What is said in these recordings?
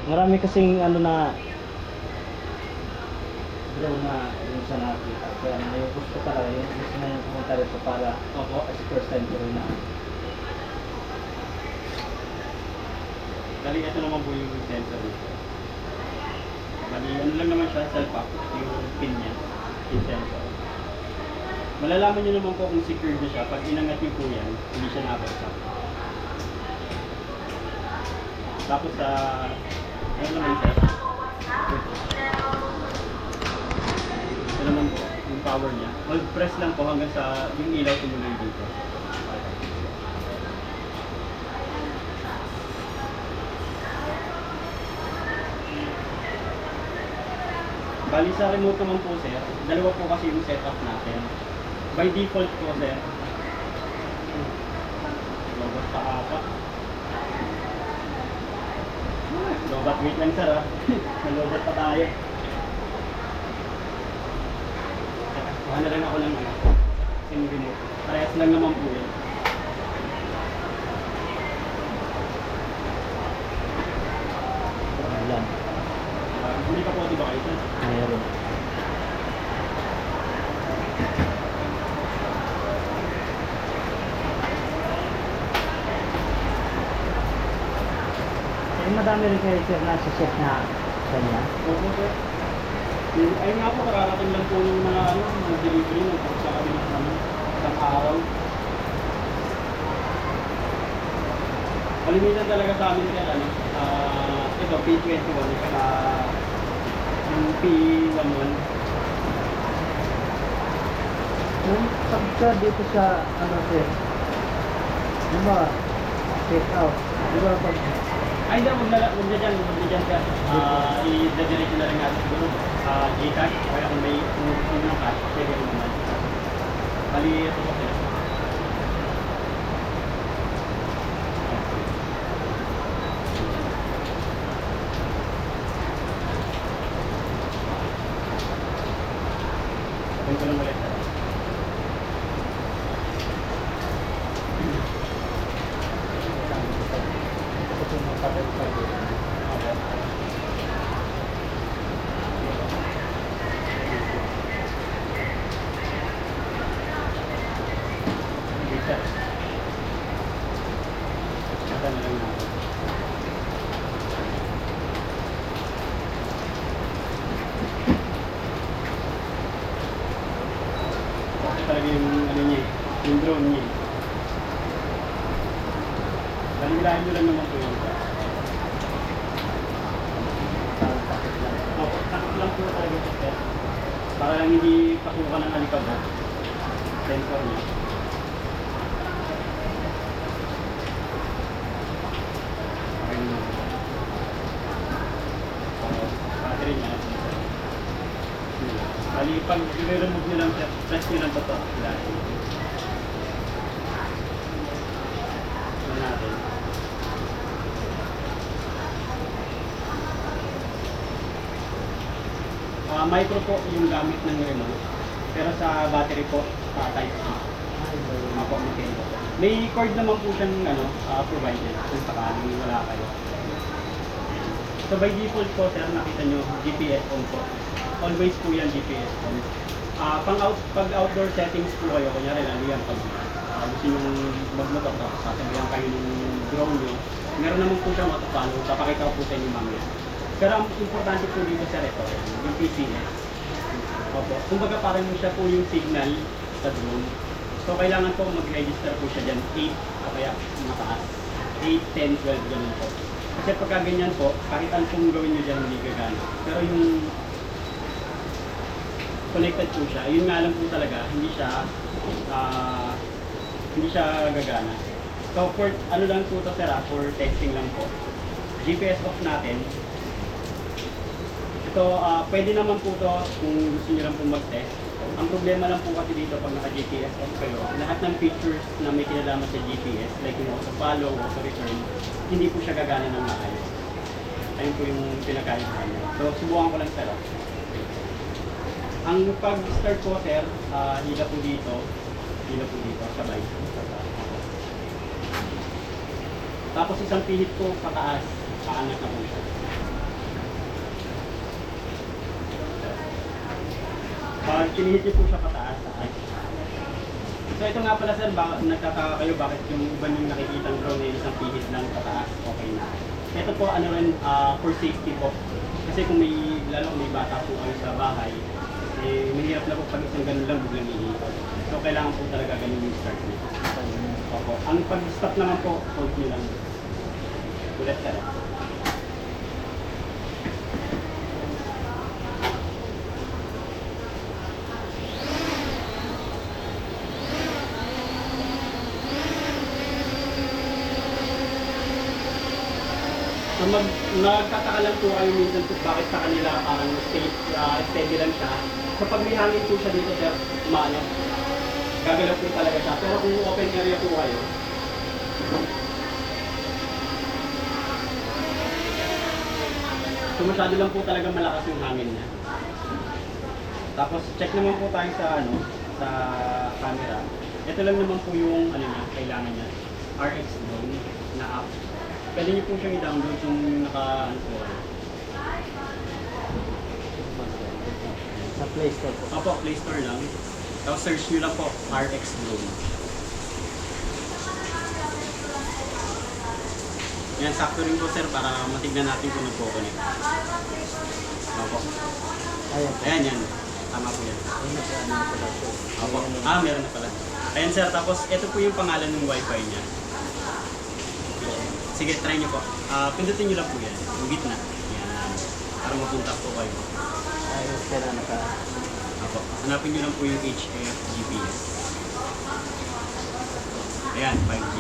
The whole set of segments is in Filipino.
Marami kasing ano na drone na yung sa nakita. Kaya yung gusto talaga yung gusto na yung pumunta rito para Opo. as first time ko rin na. Bali, ito naman po yung sensor dito. Bali, ano lang naman siya, self-up, yung pin niya, yung sensor. Malalaman nyo naman po kung secured na siya. Pag inangat nyo po yan, hindi siya nabagsak. Tapos sa, ano naman siya? Ito naman po, yung power niya. Hold press lang po hanggang sa yung ilaw tumuloy dito. Bali sa remote naman po sir, dalawa po kasi yung setup natin. By default po sir, lobat pa apat. Lobat, wait lang sir ah. Nalobat pa tayo. Kuha na lang ako ng ano, yung remote. Parehas lang naman po yun. Ayan. Hindi pa po di ba kayo sir? Mayroon. Eh, madami rin kayo sir na set na kanya. Opo sir. Ayun nga po, kararating lang po yung mga ano, mga delivery ng sa kabilang namin. Isang araw. Kalimitan talaga sa amin kaya ano, ito P21 saka yung P11. Yung pagka dito sa ano sir, di ba, check out, di ba pag Ay, hindi, huwag na dyan sir. I-dediretso na rin natin siguro. Gcash, kaya kung may kung ng cash, pwede rin naman. Bali, ito po sir. Sabihin ko lang ulit sir. Okay, sir. Ito na lang natin. Kasi talaga yung ano niya, yung drone niya. Balilahin nyo lang naman po yun. Opo, takot lang po talaga ito sir. Para lang hindi pasukan ng alikabok. Sensor niya. Okay naman po. So, battery niya. Bali, pag i-remove nyo lang sir, press nyo lang ito. Dahil. Ito natin. Micro po yung gamit ng remote. Pero sa battery po, type C. Apo, may cord naman po siyang ano, provided kung sakaling wala kayo. So by default po sir, nakita nyo GPS on po. Always po yan GPS on. Pag outdoor settings po kayo, kunyari lalo yan pag gusto nyo magmotor tapos sasabihan kayo ng drone nyo, meron naman po siyang autofollow, papakita ko po sa inyo mamaya. Pero ang importante po dito sir ito, yung PCS. Opo. Kumbaga parang siya po yung signal sa drone. So kailangan po mag-register po siya dyan 8 o kaya mataas. 8, 10, 12 ganun po. Kasi pagka ganyan po, kahit anong pong gawin nyo dyan hindi gagana. Pero yung connected po siya, yun nga lang po talaga, hindi siya gagana. So for ano lang po ito sir, for testing lang po. GPS off natin. Ito, pwede naman po ito kung gusto nyo lang po mag-test. Ang problema lang po kasi dito pag naka-GPS off kayo, lahat ng features na may kinalaman sa GPS, like yung auto-follow, auto-return, hindi po siya gagana ng maayos. Ayun po yung pinakayos namin. So, subukan ko lang sir. Ang pag-start po sir, hila po dito, sabay. Tapos isang pihit po pataas, paangat na po siya. pinihit niyo po siya pataas. So ito nga pala sir, nagtataka kayo bakit yung iba yung nakikita ng drone ay isang pihit lang pataas, okay na. Ito po ano rin, for safety po. Kasi kung lalo kung may bata po kayo sa bahay, eh, mahirap na po pag isang ganun lang biglang ihihit. So kailangan po talaga ganun yung start niyo. Opo. Ang pag-stop naman po, hold niyo lang. Ulit ka rin. So nagtataka lang po kayo minsan kung bakit sa kanila parang steady lang siya. So pag may hangin po siya dito sir, gagalaw po talaga siya. Pero kung open area po kayo, so masyado lang po talaga malakas yung hangin niya. Tapos check naman po tayo sa camera. Ito lang naman po yung niya, kailangan niya. RX Drone na app. Pwede niyo po siyang i-download yung po. Sa Play Store po. Opo, Play Store lang. Tapos search niyo lang po, RX Drone. Yan, sakto rin po sir para matignan natin kung nagpo-connect. Opo. Ayan. Ayan yan. Tama po yan. Opo. Meron na pala. Ayan sir, tapos ito po yung pangalan ng wifi niya. Sige, try niyo po. Pindutin niyo lang po yan. Yung gitna. Yan. Para mapunta po kayo. Ayun, kaya naka... Opo. Hanapin niyo lang po yung HF GPS. Ayan, 5G.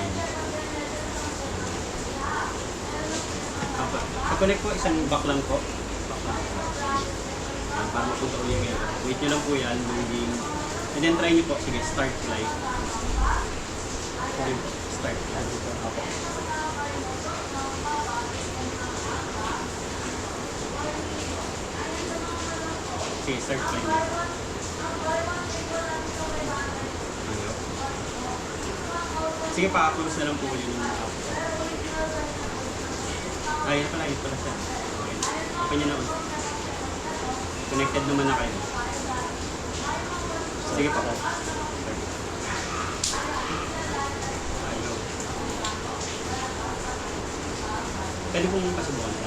Opo. Sa-connect po, isang back lang po. Back lang. Ayan, para mapunta ulit kayo. Wait niyo lang po yan. Moving. And then try niyo po. Sige, start flight. Start flight. Opo. Sige, start flight niyo. Sige, pa-close na lang po ulit yung app. Yun pala siya. Okay. Open nyo na ulit. Connected naman na kayo. Sige pa. Ayaw. Pwede pong pasubukan.